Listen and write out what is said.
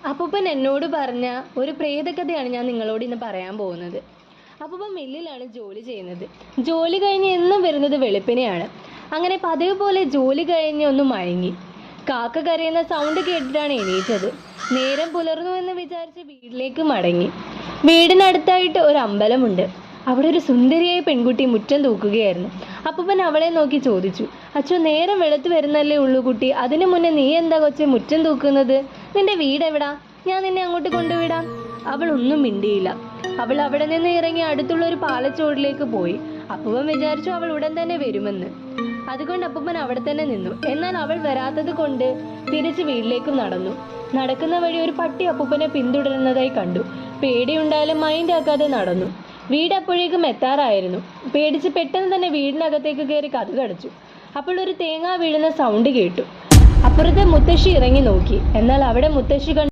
അപ്പൂപ്പൻ എന്നോട് പറഞ്ഞ ഒരു പ്രേതകഥയാണ് ഞാൻ നിങ്ങളോട് ഇന്ന് പറയാൻ പോകുന്നത്. അപ്പൂപ്പൻ മില്ലിലാണ് ജോലി ചെയ്യുന്നത്. ജോലി കഴിഞ്ഞ് എന്നും വരുന്നത് വെളുപ്പിനെയാണ്. അങ്ങനെ പതിവ് പോലെ ജോലി കഴിഞ്ഞ് ഒന്ന് മയങ്ങി. കാക്ക കരയുന്ന സൗണ്ട് കേട്ടിട്ടാണ് എണീറ്റത്. നേരം പുലർന്നു എന്ന് വിചാരിച്ച് വീട്ടിലേക്ക് മടങ്ങി. വീടിനടുത്തായിട്ട് ഒരു അമ്പലമുണ്ട്. അവിടെ ഒരു സുന്ദരിയായ പെൺകുട്ടി മുറ്റം തൂക്കുകയായിരുന്നു. അപ്പൂപ്പൻ അവളെ നോക്കി ചോദിച്ചു, അച്ഛോ, നേരം വെളുത്ത് വരുന്നല്ലേ ഉള്ളൂ കുട്ടി, അതിനു മുന്നേ നീ എന്താ കൊച്ചെ മുറ്റം തൂക്കുന്നത്? നിന്റെ വീടെവിടാ? ഞാൻ നിന്നെ അങ്ങോട്ട് കൊണ്ടുവിടാം. അവൾ ഒന്നും മിണ്ടിയില്ല. അവൾ അവിടെ നിന്ന് ഇറങ്ങി അടുത്തുള്ള ഒരു പാലച്ചോടിലേക്ക് പോയി. അപ്പൂപ്പൻ വിചാരിച്ചു അവൾ ഉടൻ തന്നെ വരുമെന്ന്. അതുകൊണ്ട് അപ്പൂപ്പൻ അവിടെ തന്നെ നിന്നു. എന്നാൽ അവൾ വരാത്തത് കൊണ്ട് തിരിച്ച് വീട്ടിലേക്കും നടന്നു. നടക്കുന്ന വഴി ഒരു പട്ടി അപ്പൂപ്പനെ പിന്തുടരുന്നതായി കണ്ടു. പേടിയുണ്ടായാലും മൈൻഡ് ആക്കാതെ നടന്നു. വീട് അപ്പോഴേക്കും എത്താറായിരുന്നു. പേടിച്ച് പെട്ടെന്ന് തന്നെ വീടിനകത്തേക്ക് കയറി കതകടച്ചു. അപ്പോൾ ഒരു തേങ്ങ വീഴുന്ന സൗണ്ട് കേട്ടു. അപ്പുറത്തെ മുത്തശ്ശി ഇറങ്ങി നോക്കി. എന്നാൽ അവിടെ മുത്തശ്ശി